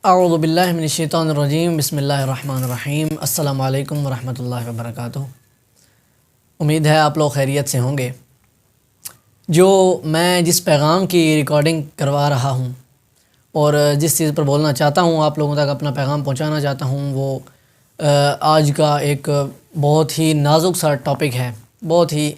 اعوذ باللہ من الشیطان الرجیم، بسم اللہ الرحمن الرحیم۔ السلام علیکم ورحمۃ اللہ وبرکاتہ۔ امید ہے آپ لوگ خیریت سے ہوں گے۔ جو میں جس پیغام کی ریکارڈنگ کروا رہا ہوں اور جس چیز پر بولنا چاہتا ہوں، آپ لوگوں تک اپنا پیغام پہنچانا چاہتا ہوں، وہ آج کا ایک بہت ہی نازک سا ٹاپک ہے۔ بہت ہی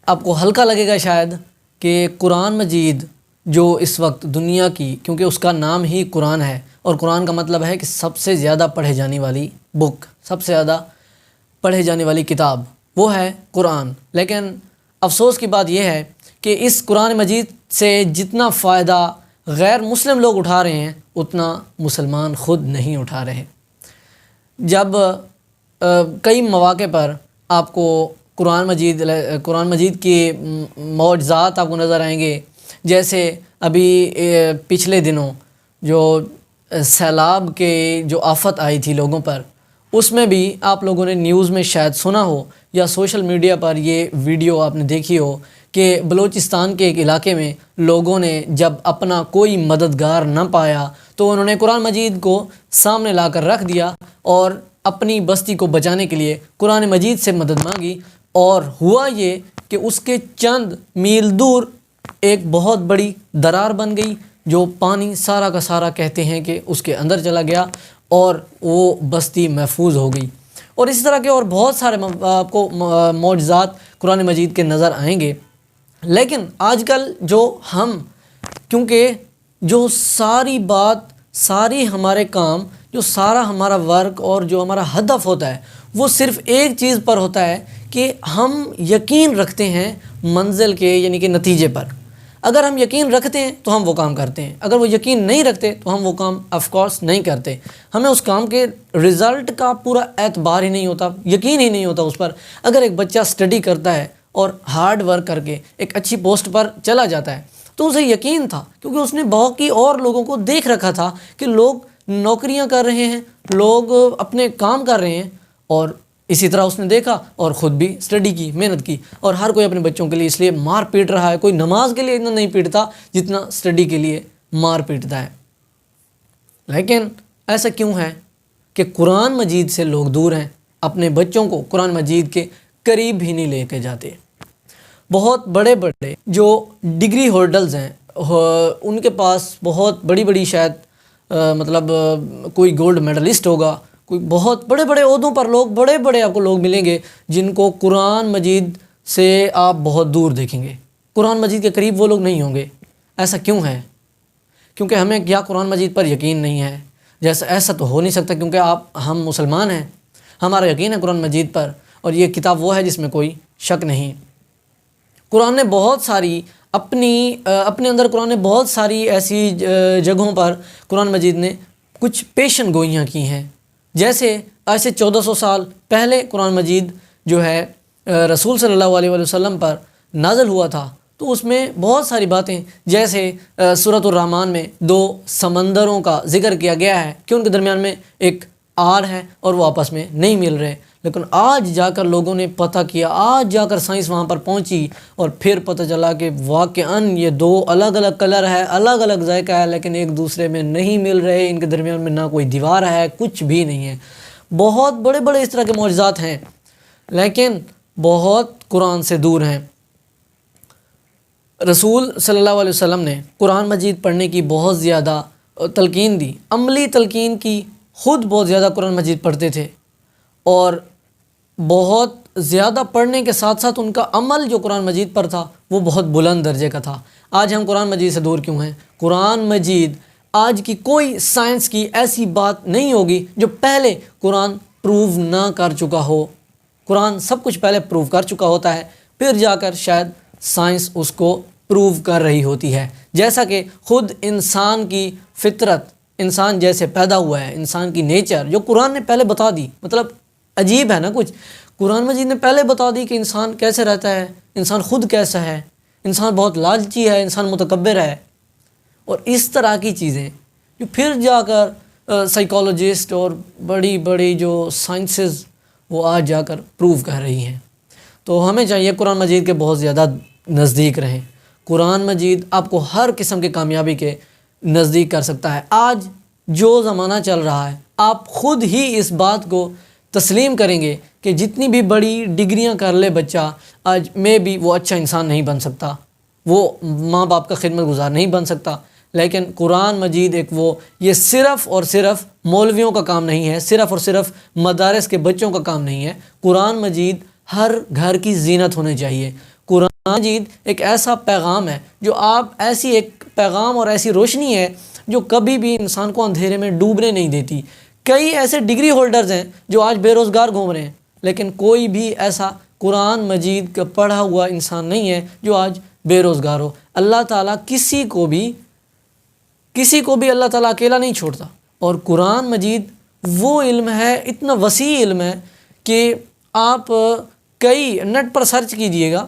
آپ کو ہلکا لگے گا شاید کہ قرآن مجید جو اس وقت دنیا کی، کیونکہ اس کا نام ہی قرآن ہے اور قرآن کا مطلب ہے کہ سب سے زیادہ پڑھے جانے والی بک، سب سے زیادہ پڑھے جانے والی کتاب وہ ہے قرآن۔ لیکن افسوس کی بات یہ ہے کہ اس قرآن مجید سے جتنا فائدہ غیر مسلم لوگ اٹھا رہے ہیں اتنا مسلمان خود نہیں اٹھا رہے۔ جب کئی مواقع پر آپ کو قرآن مجید کی معجزات آپ کو نظر آئیں گے، جیسے ابھی پچھلے دنوں جو سیلاب کے جو آفت آئی تھی لوگوں پر، اس میں بھی آپ لوگوں نے نیوز میں شاید سنا ہو یا سوشل میڈیا پر یہ ویڈیو آپ نے دیکھی ہو کہ بلوچستان کے ایک علاقے میں لوگوں نے جب اپنا کوئی مددگار نہ پایا تو انہوں نے قرآن مجید کو سامنے لا کر رکھ دیا اور اپنی بستی کو بچانے کے لیے قرآن مجید سے مدد مانگی، اور ہوا یہ کہ اس کے چند میل دور ایک بہت بڑی درار بن گئی، جو پانی سارا کا سارا کہتے ہیں کہ اس کے اندر چلا گیا اور وہ بستی محفوظ ہو گئی۔ اور اسی طرح کے اور بہت سارے آپ کو معجزات قرآن مجید کے نظر آئیں گے۔ لیکن آج کل جو ہم، کیونکہ جو ساری بات، ساری ہمارے کام، جو سارا ہمارا ورک اور جو ہمارا ہدف ہوتا ہے وہ صرف ایک چیز پر ہوتا ہے کہ ہم یقین رکھتے ہیں منزل کے، یعنی کہ نتیجے پر۔ اگر ہم یقین رکھتے ہیں تو ہم وہ کام کرتے ہیں، اگر وہ یقین نہیں رکھتے تو ہم وہ کام آف کورس نہیں کرتے۔ ہمیں اس کام کے رزلٹ کا پورا اعتبار ہی نہیں ہوتا، یقین ہی نہیں ہوتا اس پر۔ اگر ایک بچہ سٹڈی کرتا ہے اور ہارڈ ورک کر کے ایک اچھی پوسٹ پر چلا جاتا ہے تو اسے یقین تھا، کیونکہ اس نے باقی اور لوگوں کو دیکھ رکھا تھا کہ لوگ نوکریاں کر رہے ہیں، لوگ اپنے کام کر رہے ہیں، اور اسی طرح اس نے دیکھا اور خود بھی سٹڈی کی، محنت کی۔ اور ہر کوئی اپنے بچوں کے لیے اس لیے مار پیٹ رہا ہے، کوئی نماز کے لیے اتنا نہیں پیٹتا جتنا سٹڈی کے لیے مار پیٹتا ہے۔ لیکن ایسا کیوں ہے کہ قرآن مجید سے لوگ دور ہیں، اپنے بچوں کو قرآن مجید کے قریب بھی نہیں لے کے جاتے۔ بہت بڑے بڑے جو ڈگری ہولڈرز ہیں، ان کے پاس بہت بڑی بڑی شاید کوئی گولڈ میڈلسٹ ہوگا، کوئی بہت بڑے بڑے عہدوں پر لوگ، بڑے بڑے آپ کو لوگ ملیں گے جن کو قرآن مجید سے آپ بہت دور دیکھیں گے، قرآن مجید کے قریب وہ لوگ نہیں ہوں گے۔ ایسا کیوں ہے؟ کیونکہ ہمیں کیا قرآن مجید پر یقین نہیں ہے؟ جیسا ایسا تو ہو نہیں سکتا، کیونکہ ہم مسلمان ہیں، ہمارا یقین ہے قرآن مجید پر، اور یہ کتاب وہ ہے جس میں کوئی شک نہیں۔ قرآن نے بہت ساری اپنے اندر قرآن نے بہت ساری ایسی جگہوں پر قرآن مجید نے کچھ پیشن گوئیاں کی ہیں۔ جیسے آج سے 1400 سال پہلے قرآن مجید جو ہے رسول صلی اللہ علیہ وسلم پر نازل ہوا تھا، تو اس میں بہت ساری باتیں، جیسے سورۃ الرحمن میں 2 سمندروں کا ذکر کیا گیا ہے کہ ان کے درمیان میں ایک آر ہے اور وہ آپس میں نہیں مل رہے۔ لیکن آج جا کر لوگوں نے پتہ کیا، آج جا کر سائنس وہاں پر پہنچی اور پھر پتہ چلا کہ واقعاً یہ 2 الگ الگ کلر ہے، الگ الگ ذائقہ ہے، لیکن ایک دوسرے میں نہیں مل رہے، ان کے درمیان میں نہ کوئی دیوار ہے، کچھ بھی نہیں ہے۔ بہت بڑے بڑے اس طرح کے معجزات ہیں، لیکن بہت قرآن سے دور ہیں۔ رسول صلی اللہ علیہ وسلم نے قرآن مجید پڑھنے کی بہت زیادہ تلقین دی، عملی تلقین کی، خود بہت زیادہ قرآن مجید پڑھتے تھے، اور بہت زیادہ پڑھنے کے ساتھ ساتھ ان کا عمل جو قرآن مجید پر تھا وہ بہت بلند درجے کا تھا۔ آج ہم قرآن مجید سے دور کیوں ہیں؟ قرآن مجید، آج کی کوئی سائنس کی ایسی بات نہیں ہوگی جو پہلے قرآن پروو نہ کر چکا ہو۔ قرآن سب کچھ پہلے پروو کر چکا ہوتا ہے، پھر جا کر شاید سائنس اس کو پروو کر رہی ہوتی ہے۔ جیسا کہ خود انسان کی فطرت، انسان جیسے پیدا ہوا ہے، انسان کی نیچر جو قرآن نے پہلے بتا دی، مطلب عجیب ہے نا کچھ، قرآن مجید نے پہلے بتا دی کہ انسان کیسے رہتا ہے، انسان خود کیسا ہے، انسان بہت لالچی ہے، انسان متکبر ہے، اور اس طرح کی چیزیں جو پھر جا کر سائیکالوجسٹ اور بڑی بڑی جو سائنسز وہ آج جا کر پروو کر رہی ہیں۔ تو ہمیں چاہیے قرآن مجید کے بہت زیادہ نزدیک رہیں۔ قرآن مجید آپ کو ہر قسم کی کامیابی کے نزدیک کر سکتا ہے۔ آج جو زمانہ چل رہا ہے آپ خود ہی اس بات کو تسلیم کریں گے کہ جتنی بھی بڑی ڈگریاں کر لے بچہ، آج میں بھی وہ اچھا انسان نہیں بن سکتا، وہ ماں باپ کا خدمت گزار نہیں بن سکتا۔ لیکن قرآن مجید یہ صرف اور صرف مولویوں کا کام نہیں ہے، صرف اور صرف مدارس کے بچوں کا کام نہیں ہے۔ قرآن مجید ہر گھر کی زینت ہونے چاہیے۔ قرآن مجید ایک ایسا پیغام ہے جو ایسی ایک پیغام اور ایسی روشنی ہے جو کبھی بھی انسان کو اندھیرے میں ڈوبنے نہیں دیتی۔ کئی ایسے ڈگری ہولڈرز ہیں جو آج بے روزگار گھوم رہے ہیں، لیکن کوئی بھی ایسا قرآن مجید کا پڑھا ہوا انسان نہیں ہے جو آج بے روزگار ہو۔ اللہ تعالیٰ کسی کو بھی اللہ تعالیٰ اکیلا نہیں چھوڑتا، اور قرآن مجید وہ علم ہے، اتنا وسیع علم ہے کہ آپ کئی نیٹ پر سرچ کیجئے گا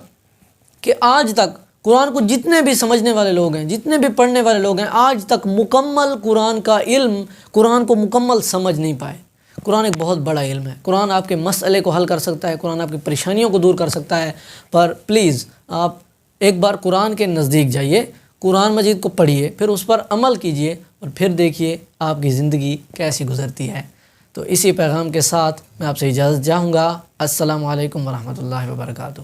کہ آج تک قرآن کو جتنے بھی سمجھنے والے لوگ ہیں، جتنے بھی پڑھنے والے لوگ ہیں، آج تک مکمل قرآن کا علم، قرآن کو مکمل سمجھ نہیں پائے۔ قرآن ایک بہت بڑا علم ہے، قرآن آپ کے مسئلے کو حل کر سکتا ہے، قرآن آپ کی پریشانیوں کو دور کر سکتا ہے، پر پلیز آپ ایک بار قرآن کے نزدیک جائیے، قرآن مجید کو پڑھیے، پھر اس پر عمل کیجئے، اور پھر دیکھیے آپ کی زندگی کیسی گزرتی ہے۔ تو اسی پیغام کے ساتھ میں آپ سے اجازت چاہوں گا۔ السلام علیکم ورحمۃ اللہ وبرکاتہ۔